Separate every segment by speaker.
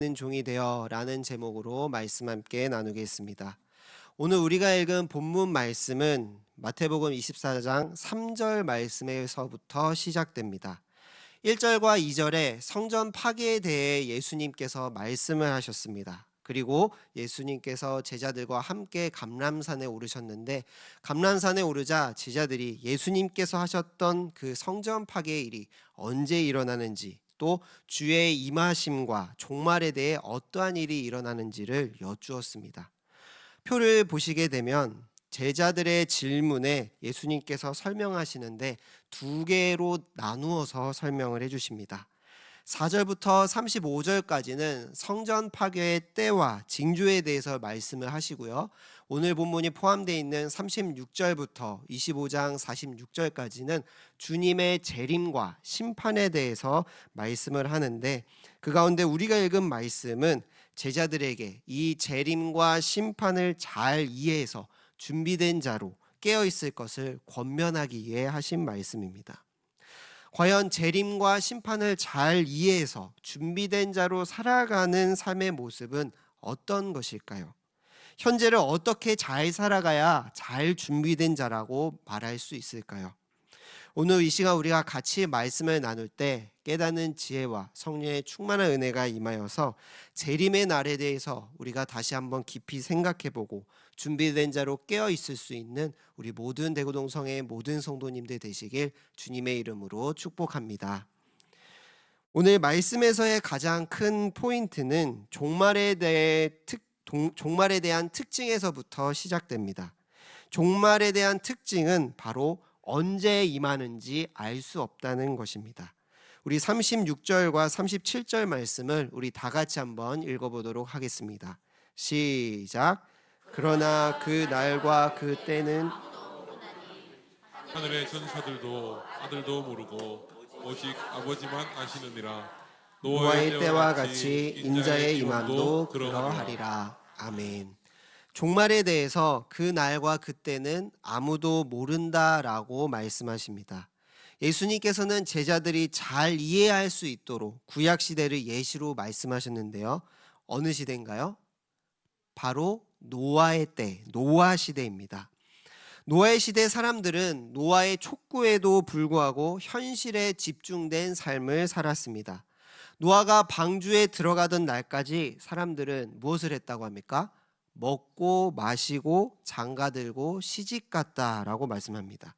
Speaker 1: 종이 되어 라는 제목으로 말씀 함께 나누겠습니다. 오늘 우리가 읽은 본문 말씀은 마태복음 24장 3절 말씀에서부터 시작됩니다. 1절과 2절에 성전 파괴에 대해 예수님께서 말씀을 하셨습니다. 그리고 예수님께서 제자들과 함께 감람산에 오르셨는데, 감람산에 오르자 제자들이 예수님께서 하셨던 그 성전 파괴의 일이 언제 일어나는지, 또 주의 임하심과 종말에 대해 어떠한 일이 일어나는지를 여쭈었습니다. 표를 보시게 되면 제자들의 질문에 예수님께서 설명하시는데 두 개로 나누어서 설명을 해주십니다. 4절부터 35절까지는 성전 파괴의 때와 징조에 대해서 말씀을 하시고요. 오늘 본문이 포함되어 있는 36절부터 25장 46절까지는 주님의 재림과 심판에 대해서 말씀을 하는데, 그 가운데 우리가 읽은 말씀은 제자들에게 이 재림과 심판을 잘 이해해서 준비된 자로 깨어 있을 것을 권면하기 위해 하신 말씀입니다. 과연 재림과 심판을 잘 이해해서 준비된 자로 살아가는 삶의 모습은 어떤 것일까요? 현재를 어떻게 잘 살아가야 잘 준비된 자라고 말할 수 있을까요? 오늘 이 시간 우리가 같이 말씀을 나눌 때 깨닫는 지혜와 성령의 충만한 은혜가 임하여서 재림의 날에 대해서 우리가 다시 한번 깊이 생각해보고 준비된 자로 깨어 있을 수 있는 우리 모든 대구동성의 모든 성도님들 되시길 주님의 이름으로 축복합니다. 오늘 말씀에서의 가장 큰 포인트는 종말에 대한 특징에서부터 시작됩니다. 종말에 대한 특징은 바로 언제 임하는지 알 수 없다는 것입니다. 우리 36절과 37절 말씀을 우리 다 같이 한번 읽어보도록 하겠습니다. 시작. 그러나 그 날과 그 때는
Speaker 2: 하늘의 전사들도 아들도 모르고 오직 아버지만 아시느니라.
Speaker 1: 노아의 때와 같이 인자의 임함도 그러하리라. 아멘. 종말에 대해서 그 날과 그때는 아무도 모른다라고 말씀하십니다. 예수님께서는 제자들이 잘 이해할 수 있도록 구약시대를 예시로 말씀하셨는데요. 어느 시대인가요? 바로 노아의 때, 노아 시대입니다. 노아의 시대 사람들은 노아의 촉구에도 불구하고 현실에 집중된 삶을 살았습니다. 노아가 방주에 들어가던 날까지 사람들은 무엇을 했다고 합니까? 먹고 마시고 장가들고 시집갔다라고 말씀합니다.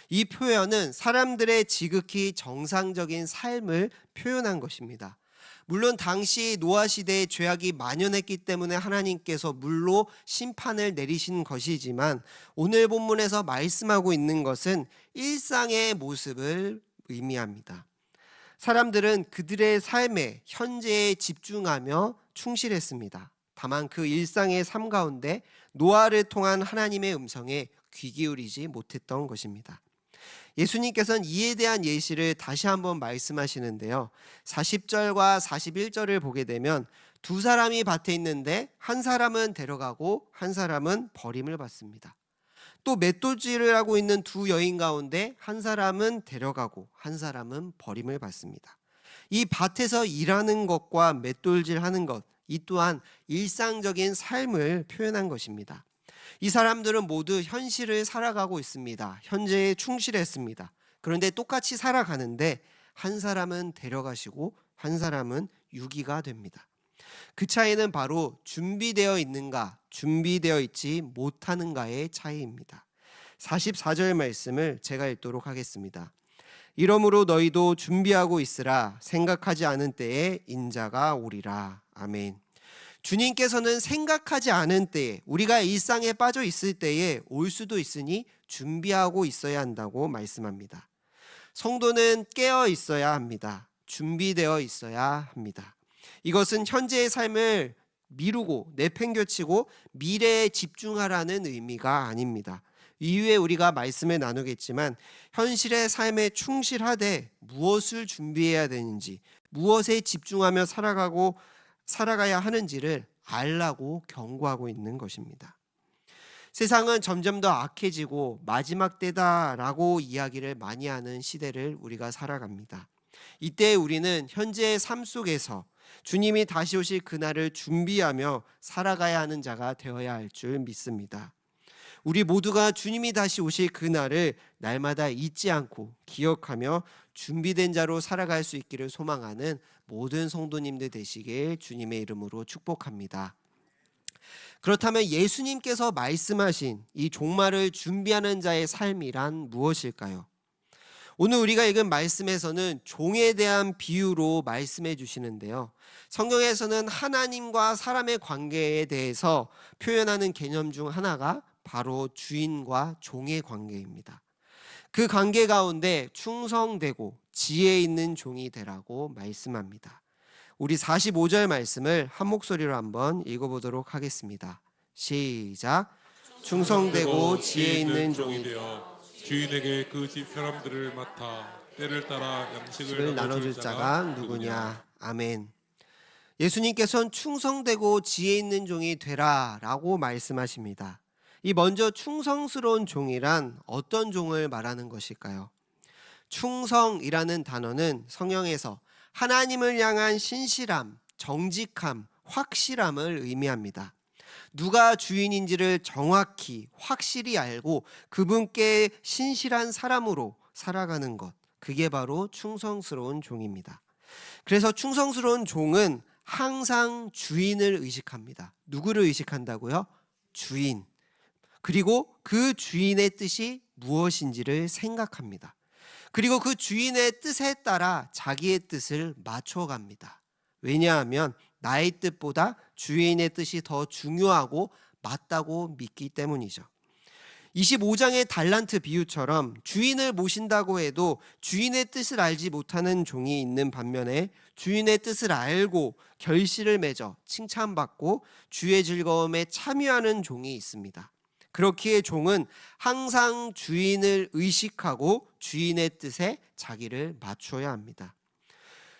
Speaker 1: 이 표현은 사람들의 지극히 정상적인 삶을 표현한 것입니다. 물론 당시 노아 시대에 죄악이 만연했기 때문에 하나님께서 물로 심판을 내리신 것이지만, 오늘 본문에서 말씀하고 있는 것은 일상의 모습을 의미합니다. 사람들은 그들의 삶에 현재에 집중하며 충실했습니다. 다만 그 일상의 삶 가운데 노아를 통한 하나님의 음성에 귀 기울이지 못했던 것입니다. 예수님께서는 이에 대한 예시를 다시 한번 말씀하시는데요. 40절과 41절을 보게 되면 두 사람이 밭에 있는데 한 사람은 데려가고 한 사람은 버림을 받습니다. 또 맷돌질을 하고 있는 두 여인 가운데 한 사람은 데려가고 한 사람은 버림을 받습니다. 이 밭에서 일하는 것과 맷돌질하는 것, 이 또한 일상적인 삶을 표현한 것입니다. 이 사람들은 모두 현실을 살아가고 있습니다. 현재에 충실했습니다. 그런데 똑같이 살아가는데 한 사람은 데려가시고 한 사람은 유기가 됩니다. 그 차이는 바로 준비되어 있는가, 준비되어 있지 못하는가의 차이입니다. 44절 말씀을 제가 읽도록 하겠습니다. 이러므로 너희도 준비하고 있으라. 생각하지 않은 때에 인자가 오리라. 아멘. 주님께서는 생각하지 않은 때에, 우리가 일상에 빠져 있을 때에 올 수도 있으니 준비하고 있어야 한다고 말씀합니다. 성도는 깨어 있어야 합니다. 준비되어 있어야 합니다. 이것은 현재의 삶을 미루고 내팽겨치고 미래에 집중하라는 의미가 아닙니다. 이후에 우리가 말씀을 나누겠지만 현실의 삶에 충실하되 무엇을 준비해야 되는지, 무엇에 집중하며 살아가야 하는지를 알라고 경고하고 있는 것입니다. 세상은 점점 더 악해지고 마지막 때다라고 이야기를 많이 하는 시대를 우리가 살아갑니다. 이때 우리는 현재의 삶 속에서 주님이 다시 오실 그날을 준비하며 살아가야 하는 자가 되어야 할 줄 믿습니다. 우리 모두가 주님이 다시 오실 그날을 날마다 잊지 않고 기억하며 준비된 자로 살아갈 수 있기를 소망하는 모든 성도님들 되시길 주님의 이름으로 축복합니다. 그렇다면 예수님께서 말씀하신 이 종말을 준비하는 자의 삶이란 무엇일까요? 오늘 우리가 읽은 말씀에서는 종에 대한 비유로 말씀해 주시는데요. 성경에서는 하나님과 사람의 관계에 대해서 표현하는 개념 중 하나가 바로 주인과 종의 관계입니다. 그 관계 가운데 충성되고 지혜 있는 종이 되라고 말씀합니다. 우리 45절 말씀을 한 목소리로 한번 읽어보도록 하겠습니다. 시작. 충성되고 지혜 있는 종이
Speaker 2: 되어 주인에게 그 집 사람들을 맡아 때를 따라 양식을
Speaker 1: 나눠줄 자가 누구냐. 아멘. 예수님께서는 충성되고 지혜 있는 종이 되라라고 말씀하십니다. 이 먼저 충성스러운 종이란 어떤 종을 말하는 것일까요? 충성이라는 단어는 성경에서 하나님을 향한 신실함, 정직함, 확실함을 의미합니다. 누가 주인인지를 정확히 확실히 알고 그분께 신실한 사람으로 살아가는 것, 그게 바로 충성스러운 종입니다. 그래서 충성스러운 종은 항상 주인을 의식합니다. 누구를 의식한다고요? 주인. 그리고 그 주인의 뜻이 무엇인지를 생각합니다. 그리고 그 주인의 뜻에 따라 자기의 뜻을 맞춰갑니다. 왜냐하면 나의 뜻보다 주인의 뜻이 더 중요하고 맞다고 믿기 때문이죠. 25장의 달란트 비유처럼 주인을 모신다고 해도 주인의 뜻을 알지 못하는 종이 있는 반면에 주인의 뜻을 알고 결실을 맺어 칭찬받고 주의 즐거움에 참여하는 종이 있습니다. 그렇기에 종은 항상 주인을 의식하고 주인의 뜻에 자기를 맞춰야 합니다.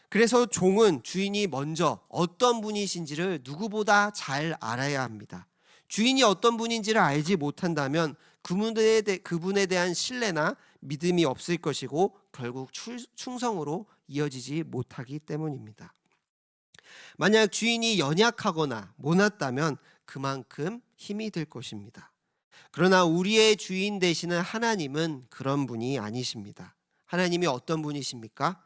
Speaker 1: 그래서 종은 주인이 먼저 어떤 분이신지를 누구보다 잘 알아야 합니다. 주인이 어떤 분인지를 알지 못한다면 그분에 대한 신뢰나 믿음이 없을 것이고 결국 충성으로 이어지지 못하기 때문입니다. 만약 주인이 연약하거나 모났다면 그만큼 힘이 들 것입니다. 그러나 우리의 주인 되시는 하나님은 그런 분이 아니십니다. 하나님이 어떤 분이십니까?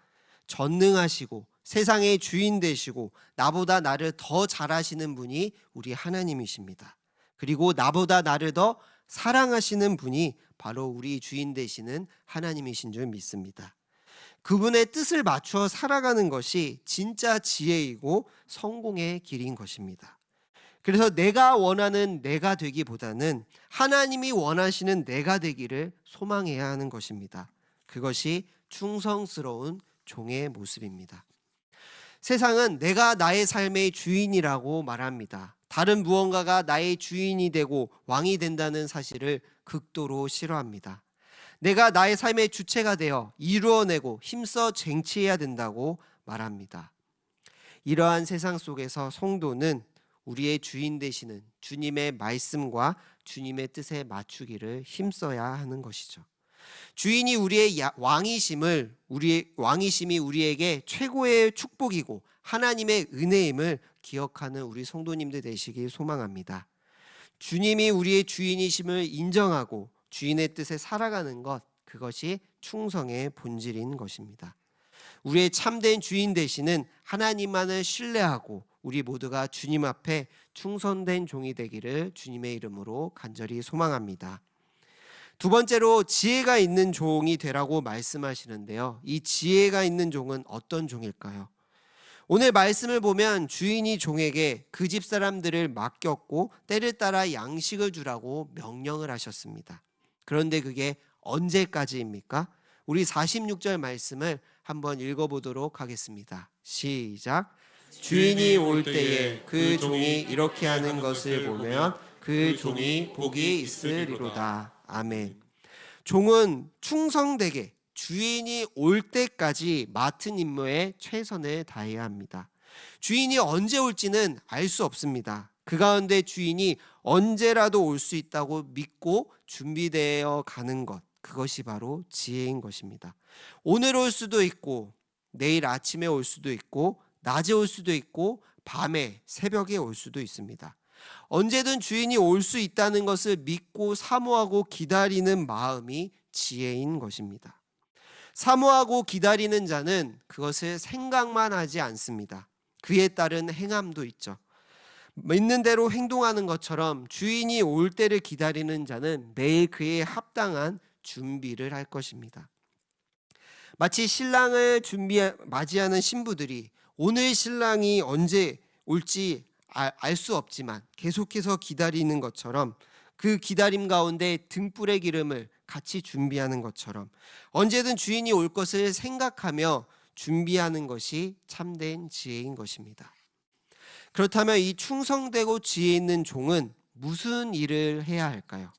Speaker 1: 전능하시고 세상의 주인 되시고 나보다 나를 더 잘하시는 분이 우리 하나님이십니다. 그리고 나보다 나를 더 사랑하시는 분이 바로 우리 주인 되시는 하나님이신 줄 믿습니다. 그분의 뜻을 맞추어 살아가는 것이 진짜 지혜이고 성공의 길인 것입니다. 그래서 내가 원하는 내가 되기보다는 하나님이 원하시는 내가 되기를 소망해야 하는 것입니다. 그것이 충성스러운 종의 모습입니다. 세상은 내가 나의 삶의 주인이라고 말합니다. 다른 무언가가 나의 주인이 되고 왕이 된다는 사실을 극도로 싫어합니다. 내가 나의 삶의 주체가 되어 이루어내고 힘써 쟁취해야 된다고 말합니다. 이러한 세상 속에서 성도는 우리의 주인 되시는 주님의 말씀과 주님의 뜻에 맞추기를 힘써야 하는 것이죠. 주인이 우리의 왕이심이 우리에게 최고의 축복이고 하나님의 은혜임을 기억하는 우리 성도님들 되시길 소망합니다. 주님이 우리의 주인이심을 인정하고 주인의 뜻에 살아가는 것, 그것이 충성의 본질인 것입니다. 우리의 참된 주인 되시는 하나님만을 신뢰하고 우리 모두가 주님 앞에 충성된 종이 되기를 주님의 이름으로 간절히 소망합니다. 두 번째로 지혜가 있는 종이 되라고 말씀하시는데요. 이 지혜가 있는 종은 어떤 종일까요? 오늘 말씀을 보면 주인이 종에게 그 집 사람들을 맡겼고 때를 따라 양식을 주라고 명령을 하셨습니다. 그런데 그게 언제까지입니까? 우리 46절 말씀을 한번 읽어보도록 하겠습니다. 시작. 주인이 올 때에 그 종이 이렇게 하는 것을 보면 그 종이 복이 있으리로다. 아멘. 종은 충성되게 주인이 올 때까지 맡은 임무에 최선을 다해야 합니다. 주인이 언제 올지는 알 수 없습니다. 그 가운데 주인이 언제라도 올 수 있다고 믿고 준비되어 가는 것, 그것이 바로 지혜인 것입니다. 오늘 올 수도 있고 내일 아침에 올 수도 있고 낮에 올 수도 있고 밤에 새벽에 올 수도 있습니다. 언제든 주인이 올 수 있다는 것을 믿고 사모하고 기다리는 마음이 지혜인 것입니다. 사모하고 기다리는 자는 그것을 생각만 하지 않습니다. 그에 따른 행함도 있죠. 있는 대로 행동하는 것처럼 주인이 올 때를 기다리는 자는 매일 그에 합당한 준비를 할 것입니다. 마치 신랑을 맞이하는 신부들이 오늘 신랑이 언제 올지 알 수 없지만 계속해서 기다리는 것처럼, 그 기다림 가운데 등불의 기름을 같이 준비하는 것처럼 언제든 주인이 올 것을 생각하며 준비하는 것이 참된 지혜인 것입니다. 그렇다면 이 충성되고 지혜 있는 종은 무슨 일을 해야 할까요?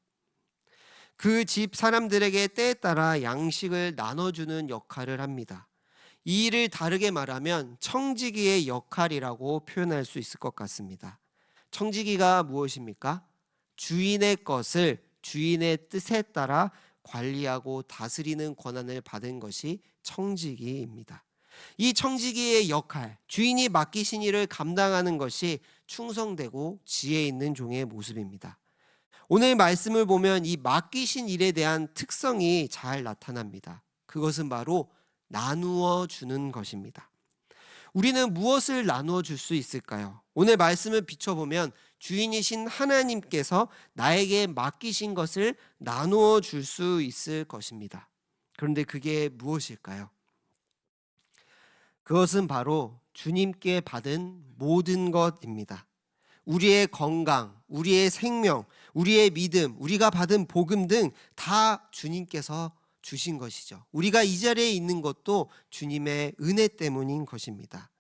Speaker 1: 그 집 사람들에게 때에 따라 양식을 나눠주는 역할을 합니다. 이 일을 다르게 말하면 청지기의 역할이라고 표현할 수 있을 것 같습니다. 청지기가 무엇입니까? 주인의 것을 주인의 뜻에 따라 관리하고 다스리는 권한을 받은 것이 청지기입니다. 이 청지기의 역할, 주인이 맡기신 일을 감당하는 것이 충성되고 지혜 있는 종의 모습입니다. 오늘 말씀을 보면 이 맡기신 일에 대한 특성이 잘 나타납니다. 그것은 바로 나누어 주는 것입니다. 우리는 무엇을 나누어 줄 수 있을까요? 오늘 말씀을 비춰보면 주인이신 하나님께서 나에게 맡기신 것을 나누어 줄 수 있을 것입니다. 그런데 그게 무엇일까요? 그것은 바로 주님께 받은 모든 것입니다. 우리의 건강, 우리의 생명, 우리의 믿음, 우리가 받은 복음 등 다 주님께서 주신 것이죠. 우리가 이 자리에 있는 것도 주님의 은혜 때문인 것입니다.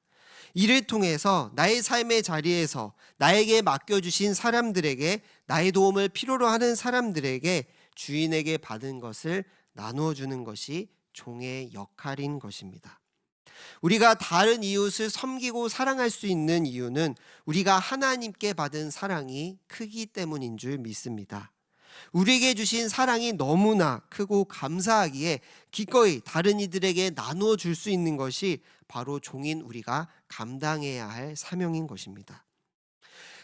Speaker 1: 이를 통해서 나의 삶의 자리에서 나에게 맡겨주신 사람들에게, 나의 도움을 필요로 하는 사람들에게 주인에게 받은 것을 나누어 주는 것이 종의 역할인 것입니다. 우리가 다른 이웃을 섬기고 사랑할 수 있는 이유는 우리가 하나님께 받은 사랑이 크기 때문인 줄 믿습니다. 우리에게 주신 사랑이 너무나 크고 감사하기에 기꺼이 다른 이들에게 나누어 줄 수 있는 것이 바로 종인 우리가 감당해야 할 사명인 것입니다.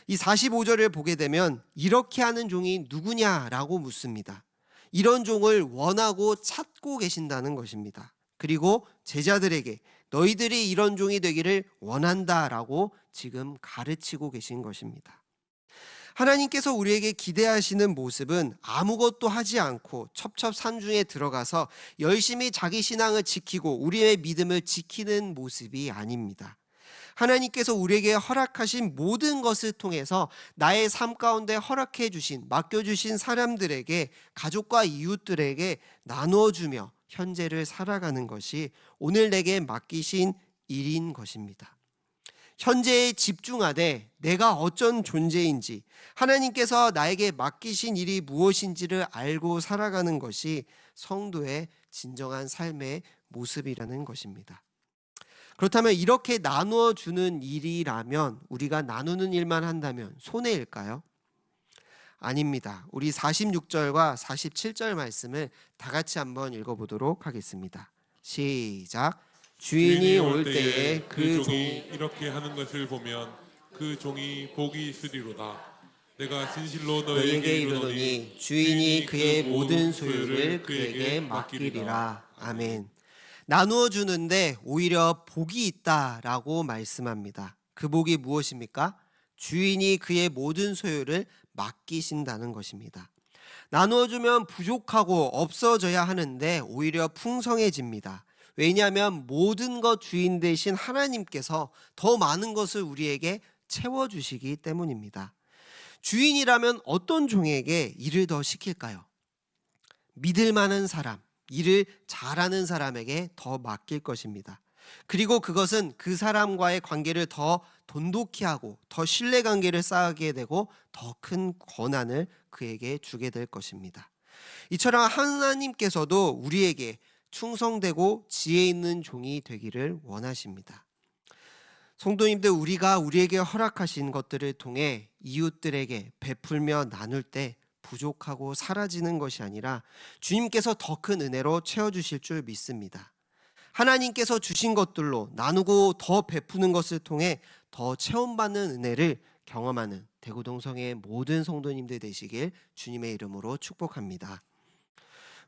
Speaker 1: 이 45절을 보게 되면 이렇게 하는 종이 누구냐라고 묻습니다. 이런 종을 원하고 찾고 계신다는 것입니다. 그리고 제자들에게 너희들이 이런 종이 되기를 원한다라고 지금 가르치고 계신 것입니다. 하나님께서 우리에게 기대하시는 모습은 아무것도 하지 않고 첩첩산중에 들어가서 열심히 자기 신앙을 지키고 우리의 믿음을 지키는 모습이 아닙니다. 하나님께서 우리에게 허락하신 모든 것을 통해서 나의 삶 가운데 허락해 주신, 맡겨주신 사람들에게, 가족과 이웃들에게 나누어 주며 현재를 살아가는 것이 오늘 내게 맡기신 일인 것입니다. 현재에 집중하되 내가 어쩐 존재인지, 하나님께서 나에게 맡기신 일이 무엇인지를 알고 살아가는 것이 성도의 진정한 삶의 모습이라는 것입니다. 그렇다면 이렇게 나누어 주는 일이라면, 우리가 나누는 일만 한다면 손해일까요? 아닙니다. 우리 46절과 47절 말씀을 다 같이 한번 읽어보도록 하겠습니다. 시작. 주인이 올 때에 그 종이
Speaker 2: 이렇게 하는 것을 보면 그 종이 복이 있으리로다. 내가 진실로
Speaker 1: 너희에게
Speaker 2: 너희에게
Speaker 1: 이르노니 주인이 그의 모든 소유를 그에게 맡기리라. 아멘. 나누어 주는데 오히려 복이 있다라고 말씀합니다. 그 복이 무엇입니까? 주인이 그의 모든 소유를 맡기신다는 것입니다. 나누어 주면 부족하고 없어져야 하는데 오히려 풍성해집니다. 왜냐하면 모든 것 주인 되신 하나님께서 더 많은 것을 우리에게 채워주시기 때문입니다. 주인이라면 어떤 종에게 일을 더 시킬까요? 믿을 만한 사람, 일을 잘하는 사람에게 더 맡길 것입니다. 그리고 그것은 그 사람과의 관계를 더 돈독히 하고 더 신뢰관계를 쌓게 되고 더 큰 권한을 그에게 주게 될 것입니다. 이처럼 하나님께서도 우리에게 충성되고 지혜 있는 종이 되기를 원하십니다. 성도님들, 우리가 우리에게 허락하신 것들을 통해 이웃들에게 베풀며 나눌 때 부족하고 사라지는 것이 아니라 주님께서 더 큰 은혜로 채워주실 줄 믿습니다. 하나님께서 주신 것들로 나누고 더 베푸는 것을 통해 더 체험받는 은혜를 경험하는 대구동성의 모든 성도님들 되시길 주님의 이름으로 축복합니다.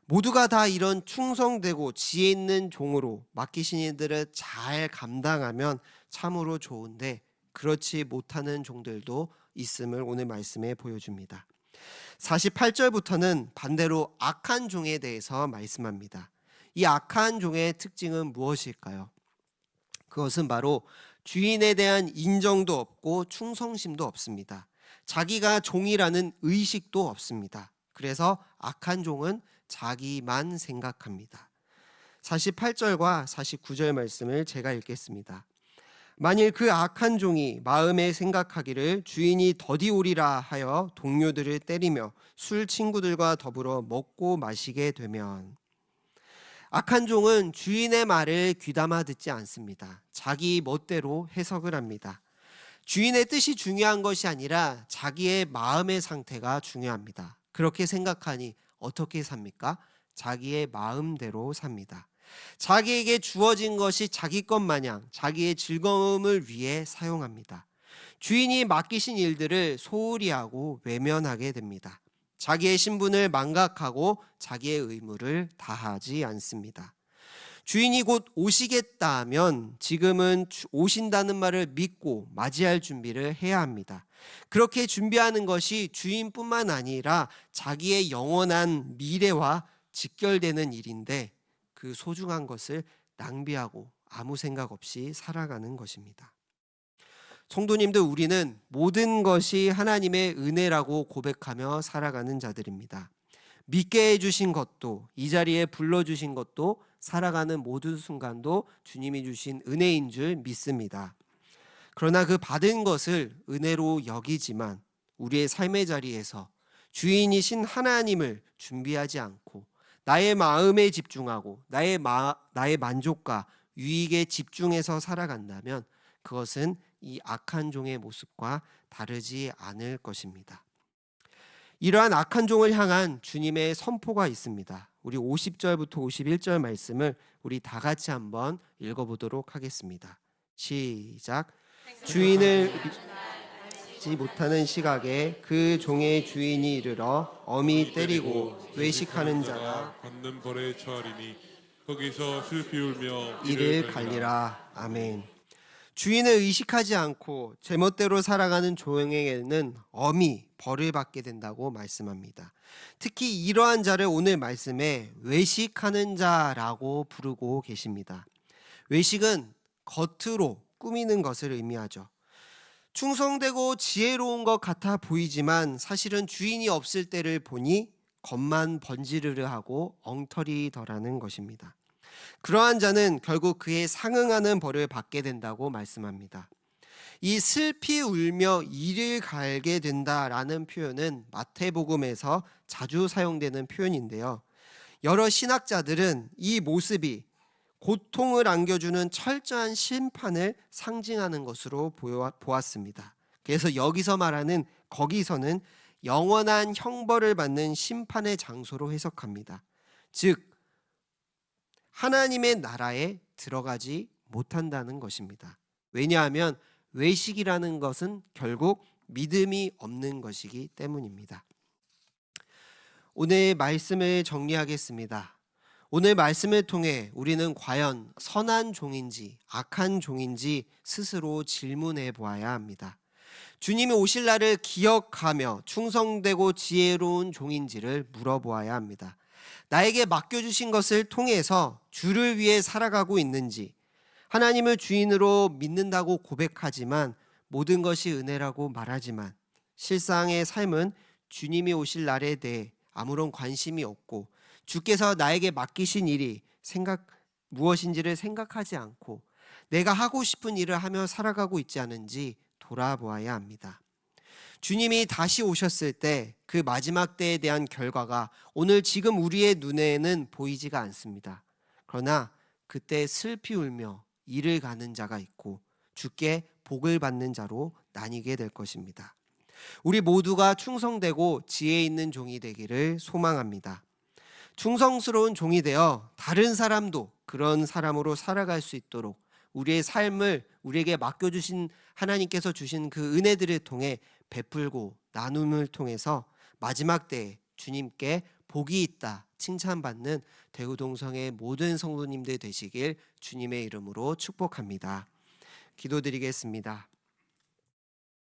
Speaker 1: 모두가 다 이런 충성되고 지혜 있는 종으로 맡기신 일들을 잘 감당하면 참으로 좋은데, 그렇지 못하는 종들도 있음을 오늘 말씀에 보여줍니다. 48절부터는 반대로 악한 종에 대해서 말씀합니다. 이 악한 종의 특징은 무엇일까요? 그것은 바로 주인에 대한 인정도 없고 충성심도 없습니다. 자기가 종이라는 의식도 없습니다. 그래서 악한 종은 자기만 생각합니다. 48절과 49절 말씀을 제가 읽겠습니다. 만일 그 악한 종이 마음에 생각하기를 주인이 더디오리라 하여 동료들을 때리며 술 친구들과 더불어 먹고 마시게 되면, 악한 종은 주인의 말을 귀담아 듣지 않습니다. 자기 멋대로 해석을 합니다. 주인의 뜻이 중요한 것이 아니라 자기의 마음의 상태가 중요합니다. 그렇게 생각하니 어떻게 삽니까? 자기의 마음대로 삽니다. 자기에게 주어진 것이 자기 것 마냥 자기의 즐거움을 위해 사용합니다. 주인이 맡기신 일들을 소홀히 하고 외면하게 됩니다. 자기의 신분을 망각하고 자기의 의무를 다하지 않습니다. 주인이 곧 오시겠다 하면 지금은 오신다는 말을 믿고 맞이할 준비를 해야 합니다. 그렇게 준비하는 것이 주인뿐만 아니라 자기의 영원한 미래와 직결되는 일인데, 그 소중한 것을 낭비하고 아무 생각 없이 살아가는 것입니다. 성도님들, 우리는 모든 것이 하나님의 은혜라고 고백하며 살아가는 자들입니다. 믿게 해주신 것도, 이 자리에 불러주신 것도, 살아가는 모든 순간도 주님이 주신 은혜인 줄 믿습니다. 그러나 그 받은 것을 은혜로 여기지만 우리의 삶의 자리에서 주인이신 하나님을 준비하지 않고 나의 마음에 집중하고 나의 만족과 유익에 집중해서 살아간다면 그것은 이 악한 종의 모습과 다르지 않을 것입니다. 이러한 악한 종을 향한 주님의 선포가 있습니다. 우리 50절부터 51절 말씀을 우리 다 같이 한번 읽어보도록 하겠습니다. 시작. 주인을 알지 못하는 시각에 그 종의 주인이 이르러 엄히 때리고 외식하는 자가
Speaker 2: 받는 벌에 처하리니 거기서 슬피 울며
Speaker 1: 이를 갈리라. 아멘. 주인을 의식하지 않고 제멋대로 살아가는 종에게는 엄히 벌을 받게 된다고 말씀합니다. 특히 이러한 자를 오늘 말씀에 외식하는 자라고 부르고 계십니다. 외식은 겉으로 꾸미는 것을 의미하죠. 충성되고 지혜로운 것 같아 보이지만 사실은 주인이 없을 때를 보니 겉만 번지르르하고 엉터리더라는 것입니다. 그러한 자는 결국 그에 상응하는 벌을 받게 된다고 말씀합니다. 이 슬피 울며 이를 갈게 된다라는 표현은 마태복음에서 자주 사용되는 표현인데요. 여러 신학자들은 이 모습이 고통을 안겨주는 철저한 심판을 상징하는 것으로 보았습니다. 그래서 여기서 말하는 거기서는 영원한 형벌을 받는 심판의 장소로 해석합니다. 즉 하나님의 나라에 들어가지 못한다는 것입니다. 왜냐하면 외식이라는 것은 결국 믿음이 없는 것이기 때문입니다. 오늘 말씀을 정리하겠습니다. 오늘 말씀을 통해 우리는 과연 선한 종인지 악한 종인지 스스로 질문해 보아야 합니다. 주님이 오실 날을 기억하며 충성되고 지혜로운 종인지를 물어보아야 합니다. 나에게 맡겨주신 것을 통해서 주를 위해 살아가고 있는지, 하나님을 주인으로 믿는다고 고백하지만 모든 것이 은혜라고 말하지만 실상의 삶은 주님이 오실 날에 대해 아무런 관심이 없고 주께서 나에게 맡기신 일이 무엇인지를 생각하지 않고 내가 하고 싶은 일을 하며 살아가고 있지 않은지 돌아보아야 합니다. 주님이 다시 오셨을 때 그 마지막 때에 대한 결과가 오늘 지금 우리의 눈에는 보이지가 않습니다. 그러나 그때 슬피 울며 이를 가는 자가 있고 주께 복을 받는 자로 나뉘게 될 것입니다. 우리 모두가 충성되고 지혜 있는 종이 되기를 소망합니다. 충성스러운 종이 되어 다른 사람도 그런 사람으로 살아갈 수 있도록 우리의 삶을 우리에게 맡겨주신 하나님께서 주신 그 은혜들을 통해 베풀고 나눔을 통해서 마지막 때에 주님께 복이 있다 칭찬받는 대우동성의 모든 성도님들 되시길 주님의 이름으로 축복합니다. 기도드리겠습니다.